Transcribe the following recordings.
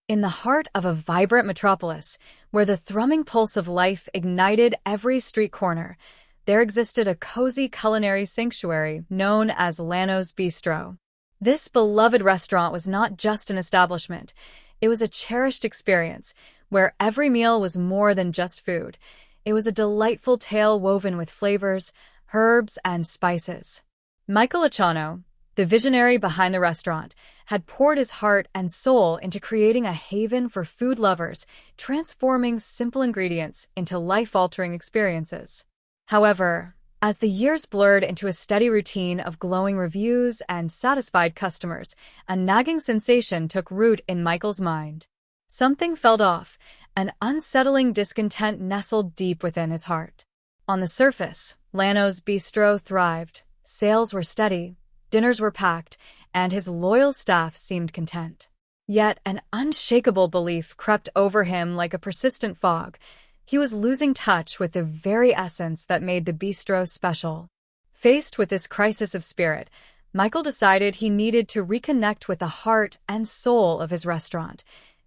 In the heart of a vibrant metropolis, where the thrumming pulse of life ignited every street corner, there existed a cozy culinary sanctuary known as Lano's Bistro. This beloved restaurant was not just an establishment, it was a cherished experience, where every meal was more than just food. It was a delightful tale woven with flavors, herbs, and spices. Michael Echano, the visionary behind the restaurant, had poured his heart and soul into creating a haven for food lovers, transforming simple ingredients into life-altering experiences. However, as the years blurred into a steady routine of glowing reviews and satisfied customers, a nagging sensation took root in Michael's mind. Something felt off, an unsettling discontent nestled deep within his heart. On the surface, Lano's Bistro thrived. Sales were steady, dinners were packed, and his loyal staff seemed content. Yet an unshakable belief crept over him like a persistent fog. He was losing touch with the very essence that made the bistro special. Faced with this crisis of spirit, Michael decided he needed to reconnect with the heart and soul of his restaurant,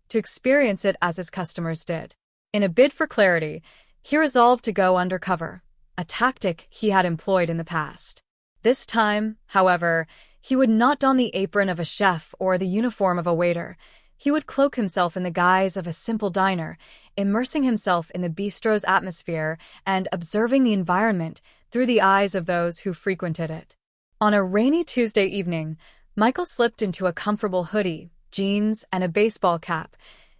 to experience it as his customers did. In a bid for clarity, he resolved to go undercover, a tactic he had employed in the past. This time, however, he would not don the apron of a chef or the uniform of a waiter. He would cloak himself in the guise of a simple diner, immersing himself in the bistro's atmosphere and observing the environment through the eyes of those who frequented it. On a rainy Tuesday evening, Michael slipped into a comfortable hoodie, jeans, and a baseball cap,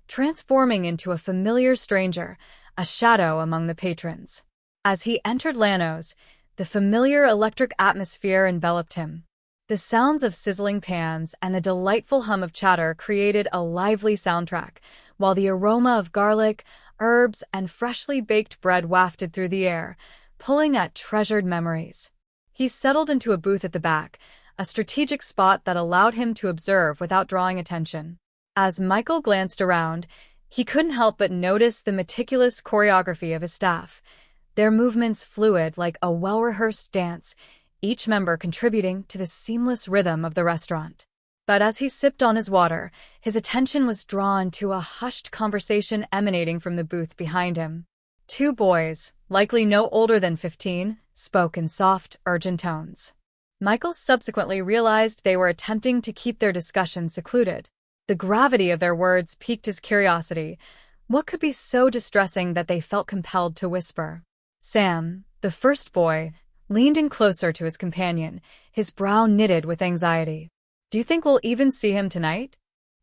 transforming into a familiar stranger, a shadow among the patrons. As he entered Lano's, the familiar electric atmosphere enveloped him. The sounds of sizzling pans and the delightful hum of chatter created a lively soundtrack, while the aroma of garlic, herbs, and freshly baked bread wafted through the air, pulling at treasured memories. He settled into a booth at the back, a strategic spot that allowed him to observe without drawing attention. As Michael glanced around, he couldn't help but notice the meticulous choreography of his staff, their movements fluid like a well-rehearsed dance, each member contributing to the seamless rhythm of the restaurant. But as he sipped on his water, his attention was drawn to a hushed conversation emanating from the booth behind him. Two boys, likely no older than 15, spoke in soft, urgent tones. Michael subsequently realized they were attempting to keep their discussion secluded. The gravity of their words piqued his curiosity. What could be so distressing that they felt compelled to whisper? Sam, the first boy, leaned in closer to his companion, his brow knitted with anxiety. "Do you think we'll even see him tonight?"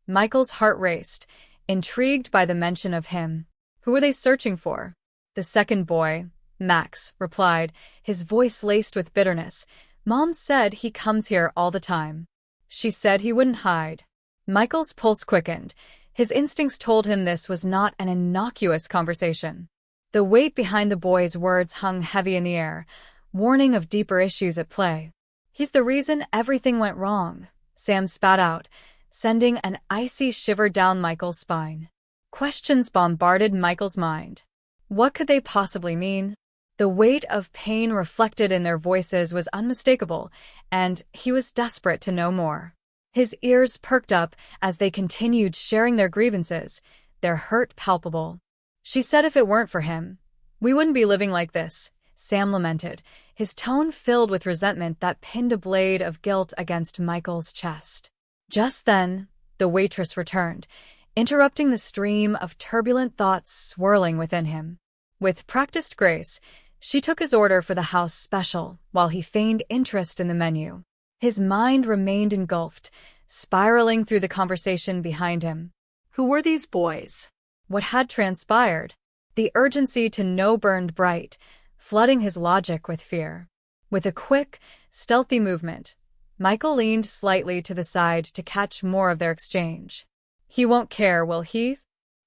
Michael's heart raced, intrigued by the mention of him. "Who were they searching for?" The second boy, Max, replied, his voice laced with bitterness. "Mom said he comes here all the time. She said he wouldn't hide." Michael's pulse quickened. His instincts told him this was not an innocuous conversation. The weight behind the boy's words hung heavy in the air, warning of deeper issues at play. "He's the reason everything went wrong," Sam spat out, sending an icy shiver down Michael's spine. Questions bombarded Michael's mind. What could they possibly mean? The weight of pain reflected in their voices was unmistakable, and he was desperate to know more. His ears perked up as they continued sharing their grievances, their hurt palpable. "She said if it weren't for him, we wouldn't be living like this," Sam lamented, his tone filled with resentment that pinned a blade of guilt against Michael's chest. Just then, the waitress returned, interrupting the stream of turbulent thoughts swirling within him. With practiced grace, she took his order for the house special, while he feigned interest in the menu. His mind remained engulfed, spiraling through the conversation behind him. Who were these boys? What had transpired? The urgency to know burned bright, flooding his logic with fear. With a quick, stealthy movement, Michael leaned slightly to the side to catch more of their exchange. "He won't care, will he?"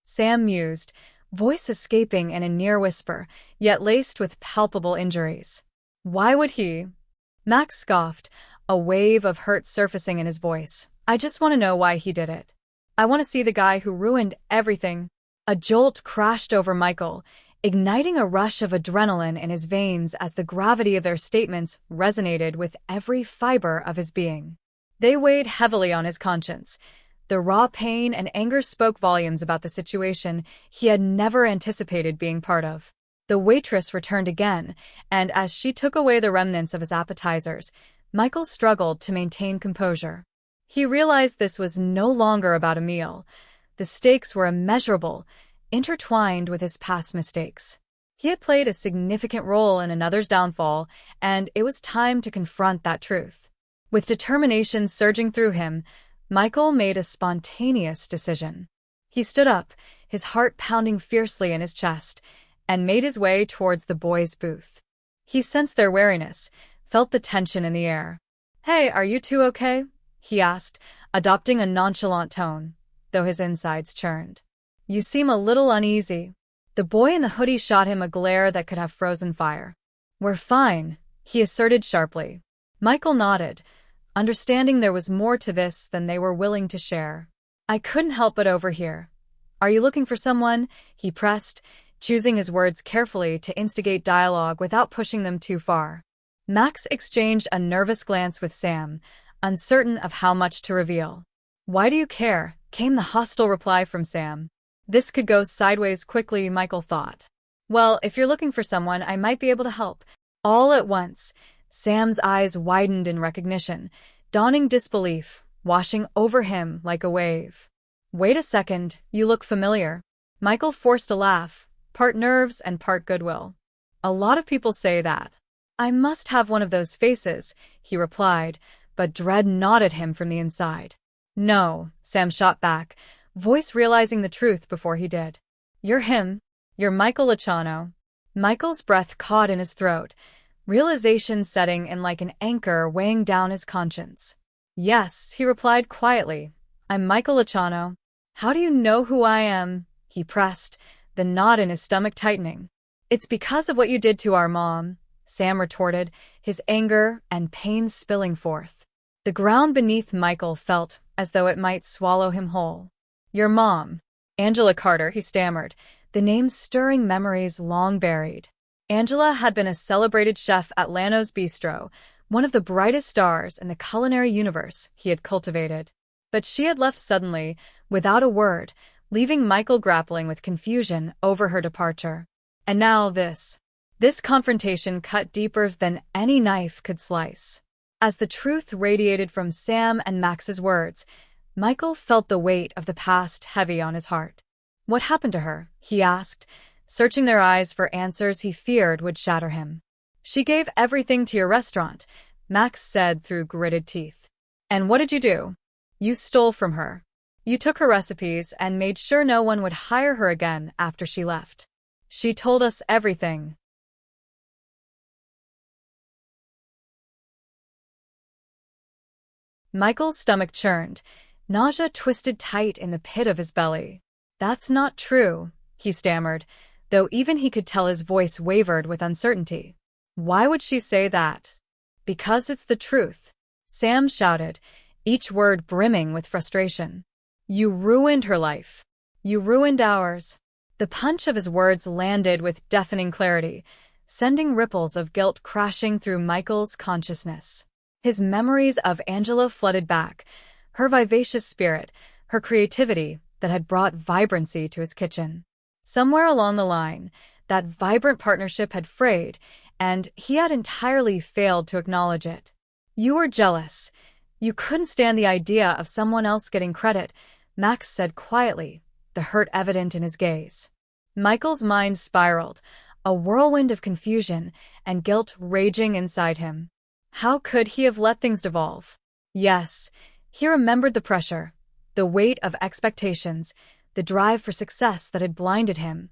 Sam mused, voice escaping in a near whisper, yet laced with palpable injuries. "Why would he?" Max scoffed, a wave of hurt surfacing in his voice. "I just want to know why he did it. I want to see the guy who ruined everything." A jolt crashed over Michael, igniting a rush of adrenaline in his veins as the gravity of their statements resonated with every fiber of his being. They weighed heavily on his conscience, The raw pain and anger spoke volumes about the situation he had never anticipated being part of. The waitress returned again, and as she took away the remnants of his appetizers, Michael struggled to maintain composure. He realized this was no longer about a meal. The stakes were immeasurable, intertwined with his past mistakes. He had played a significant role in another's downfall, and it was time to confront that truth. With determination surging through him, Michael made a spontaneous decision. He stood up, his heart pounding fiercely in his chest, and made his way towards the boys' booth. He sensed their wariness, felt the tension in the air. "Hey, are you two okay?" he asked, adopting a nonchalant tone, though his insides churned. "You seem a little uneasy." The boy in the hoodie shot him a glare that could have frozen fire. "We're fine," he asserted sharply. Michael nodded, understanding there was more to this than they were willing to share. "I couldn't help but overhear. Are you looking for someone?" he pressed, choosing his words carefully to instigate dialogue without pushing them too far. Max exchanged a nervous glance with Sam, uncertain of how much to reveal. "Why do you care?" came the hostile reply from Sam. This could go sideways quickly, Michael thought. "Well, if you're looking for someone, I might be able to help." All at once, Sam's eyes widened in recognition, dawning disbelief, washing over him like a wave. "Wait a second, you look familiar." Michael forced a laugh, part nerves and part goodwill. "A lot of people say that." "I must have one of those faces," he replied, but dread gnawed at him from the inside. "No," Sam shot back, voice realizing the truth before he did. "You're him. You're Michael Luciano." Michael's breath caught in his throat, realization setting in like an anchor weighing down his conscience. "Yes," he replied quietly. "I'm Michael Luciano." "How do you know who I am?" he pressed, the knot in his stomach tightening. "It's because of what you did to our mom," Sam retorted, his anger and pain spilling forth. The ground beneath Michael felt as though it might swallow him whole. "Your mom." "Angela Carter," he stammered, the name stirring memories long buried. Angela had been a celebrated chef at Lano's Bistro, one of the brightest stars in the culinary universe he had cultivated. But she had left suddenly, without a word, leaving Michael grappling with confusion over her departure. And now this. This confrontation cut deeper than any knife could slice. As the truth radiated from Sam and Max's words, Michael felt the weight of the past heavy on his heart. "What happened to her?" he asked, searching their eyes for answers he feared would shatter him. "She gave everything to your restaurant," Max said through gritted teeth. "And what did you do?" "You stole from her. You took her recipes and made sure no one would hire her again after she left. She told us everything." Michael's stomach churned, nausea twisted tight in the pit of his belly. "That's not true," he stammered, though even he could tell his voice wavered with uncertainty. "Why would she say that?" "Because it's the truth," Sam shouted, each word brimming with frustration. "You ruined her life. You ruined ours." The punch of his words landed with deafening clarity, sending ripples of guilt crashing through Michael's consciousness. His memories of Angela flooded back, her vivacious spirit, her creativity that had brought vibrancy to his kitchen. Somewhere along the line, that vibrant partnership had frayed, and he had entirely failed to acknowledge it. "You were jealous. You couldn't stand the idea of someone else getting credit," Max said quietly, the hurt evident in his gaze. Michael's mind spiraled, a whirlwind of confusion and guilt raging inside him. How could he have let things devolve? Yes, he remembered the pressure, the weight of expectations, the drive for success that had blinded him,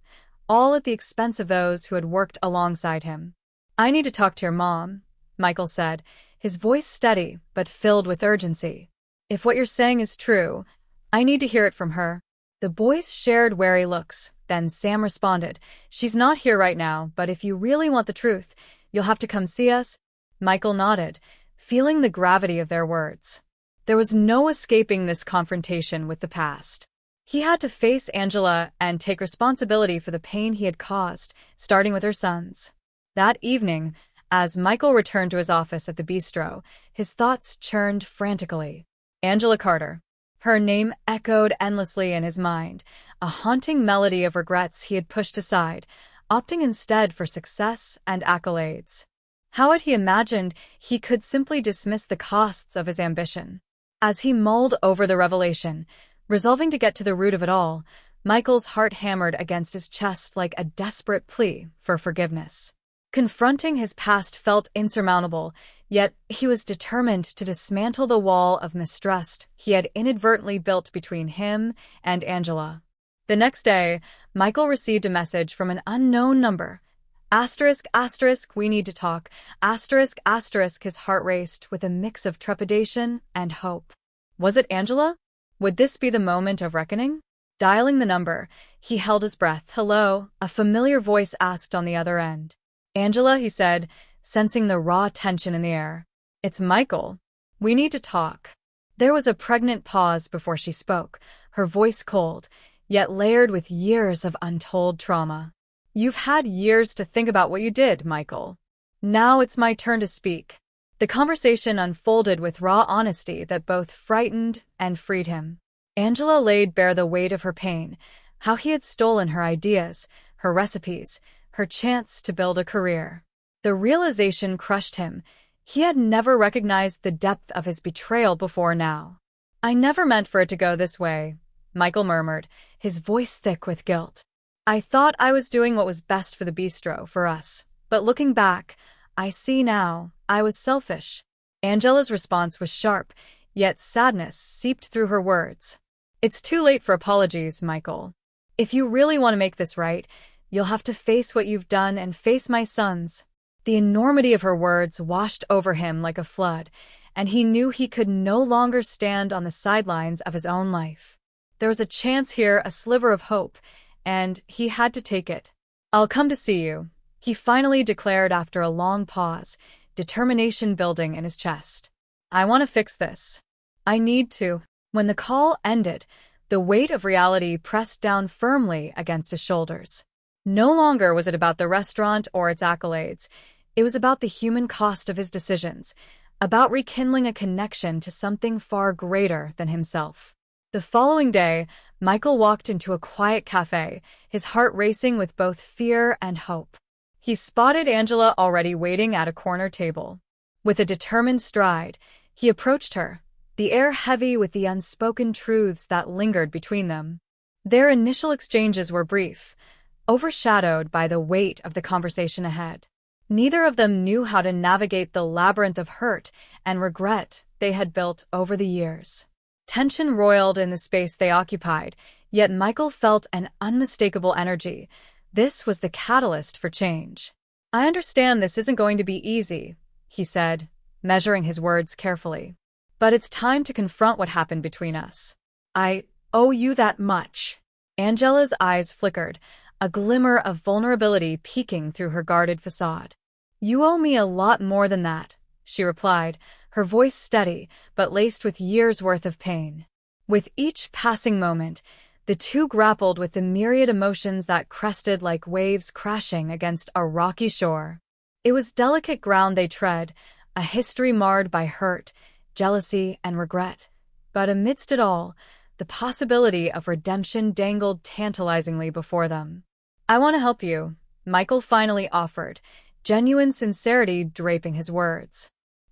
all at the expense of those who had worked alongside him. "I need to talk to your mom," Michael said, his voice steady but filled with urgency. "If what you're saying is true, I need to hear it from her." The boys shared wary looks, then Sam responded, "She's not here right now, but if you really want the truth, you'll have to come see us." Michael nodded, feeling the gravity of their words. There was no escaping this confrontation with the past. He had to face Angela and take responsibility for the pain he had caused, starting with her sons. That evening, as Michael returned to his office at the bistro, his thoughts churned frantically. Angela Carter. Her name echoed endlessly in his mind, a haunting melody of regrets he had pushed aside, opting instead for success and accolades. How had he imagined he could simply dismiss the costs of his ambition? As he mulled over the revelation, resolving to get to the root of it all, Michael's heart hammered against his chest like a desperate plea for forgiveness. Confronting his past felt insurmountable, yet he was determined to dismantle the wall of mistrust he had inadvertently built between him and Angela. The next day, Michael received a message from an unknown number. Asterisk, asterisk, we need to talk. Asterisk, asterisk, his heart raced with a mix of trepidation and hope. Was it Angela? Would this be the moment of reckoning? Dialing the number, he held his breath. Hello, a familiar voice asked on the other end. Angela, he said, sensing the raw tension in the air. It's Michael. We need to talk. There was a pregnant pause before she spoke, her voice cold, yet layered with years of untold trauma. You've had years to think about what you did, Michael. Now it's my turn to speak. The conversation unfolded with raw honesty that both frightened and freed him. Angela laid bare the weight of her pain, how he had stolen her ideas, her recipes, her chance to build a career. The realization crushed him. He had never recognized the depth of his betrayal before now. I never meant for it to go this way, Michael murmured, his voice thick with guilt. I thought I was doing what was best for the bistro, for us. But looking back, I see now, I was selfish. Angela's response was sharp, yet sadness seeped through her words. It's too late for apologies, Michael. If you really want to make this right, you'll have to face what you've done and face my sons. The enormity of her words washed over him like a flood, and he knew he could no longer stand on the sidelines of his own life. There was a chance here, a sliver of hope, and he had to take it. I'll come to see you, he finally declared after a long pause, determination building in his chest. I want to fix this. I need to. When the call ended, the weight of reality pressed down firmly against his shoulders. No longer was it about the restaurant or its accolades. It was about the human cost of his decisions, about rekindling a connection to something far greater than himself. The following day, Michael walked into a quiet cafe, his heart racing with both fear and hope. He spotted Angela already waiting at a corner table. With a determined stride, he approached her, the air heavy with the unspoken truths that lingered between them. Their initial exchanges were brief, overshadowed by the weight of the conversation ahead. Neither of them knew how to navigate the labyrinth of hurt and regret they had built over the years. Tension roiled in the space they occupied, yet Michael felt an unmistakable energy. This was the catalyst for change. I understand this isn't going to be easy, he said, measuring his words carefully. But it's time to confront what happened between us. I owe you that much. Angela's eyes flickered, a glimmer of vulnerability peeking through her guarded facade. You owe me a lot more than that, she replied, her voice steady but laced with years' worth of pain. With each passing moment, the two grappled with the myriad emotions that crested like waves crashing against a rocky shore. It was delicate ground they tread, a history marred by hurt, jealousy, and regret. But amidst it all, the possibility of redemption dangled tantalizingly before them. I want to help you, Michael finally offered, genuine sincerity draping his words.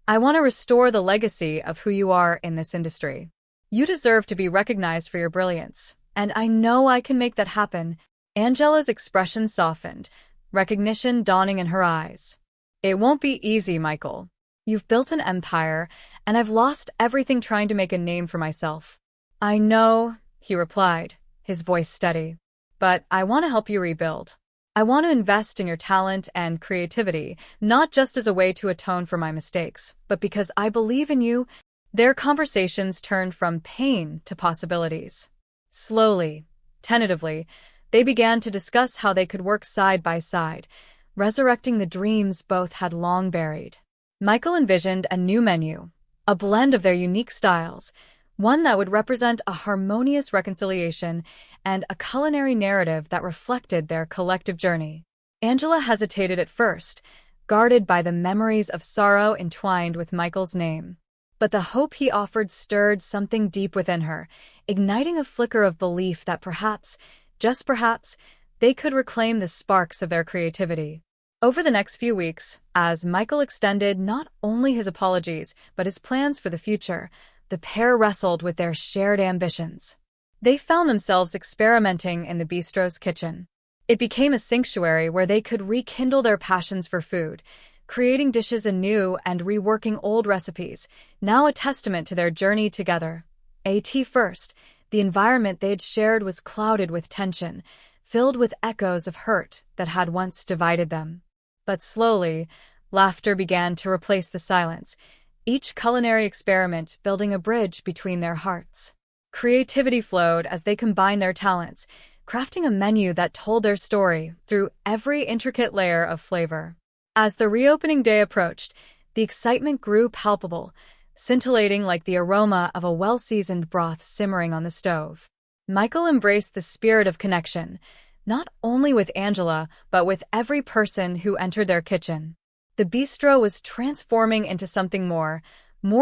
I want to restore the legacy of who you are in this industry. You deserve to be recognized for your brilliance, and I know I can make that happen. Angela's expression softened, recognition dawning in her eyes. It won't be easy, Michael. You've built an empire, and I've lost everything trying to make a name for myself. I know, he replied, his voice steady. But I want to help you rebuild. I want to invest in your talent and creativity, not just as a way to atone for my mistakes, but because I believe in you. Their conversations turned from pain to possibilities. Slowly, tentatively, they began to discuss how they could work side by side, resurrecting the dreams both had long buried. Michael envisioned a new menu, a blend of their unique styles, one that would represent a harmonious reconciliation and a culinary narrative that reflected their collective journey. Angela hesitated at first, guarded by the memories of sorrow entwined with Michael's name. But the hope he offered stirred something deep within her, igniting a flicker of belief that perhaps, just perhaps, they could reclaim the sparks of their creativity. Over the next few weeks, as Michael extended not only his apologies but his plans for the future, the pair wrestled with their shared ambitions. They found themselves experimenting in the bistro's kitchen. It became a sanctuary where they could rekindle their passions for food, creating dishes anew and reworking old recipes, now a testament to their journey together. At first, the environment they had shared was clouded with tension, filled with echoes of hurt that had once divided them. But slowly, laughter began to replace the silence, each culinary experiment building a bridge between their hearts. Creativity flowed as they combined their talents, crafting a menu that told their story through every intricate layer of flavor. As the reopening day approached, the excitement grew palpable, scintillating like the aroma of a well-seasoned broth simmering on the stove. Michael embraced the spirit of connection, not only with Angela, but with every person who entered their kitchen. The bistro was transforming into something more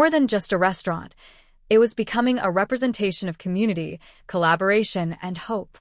than just a restaurant. It was becoming a representation of community, collaboration, and hope.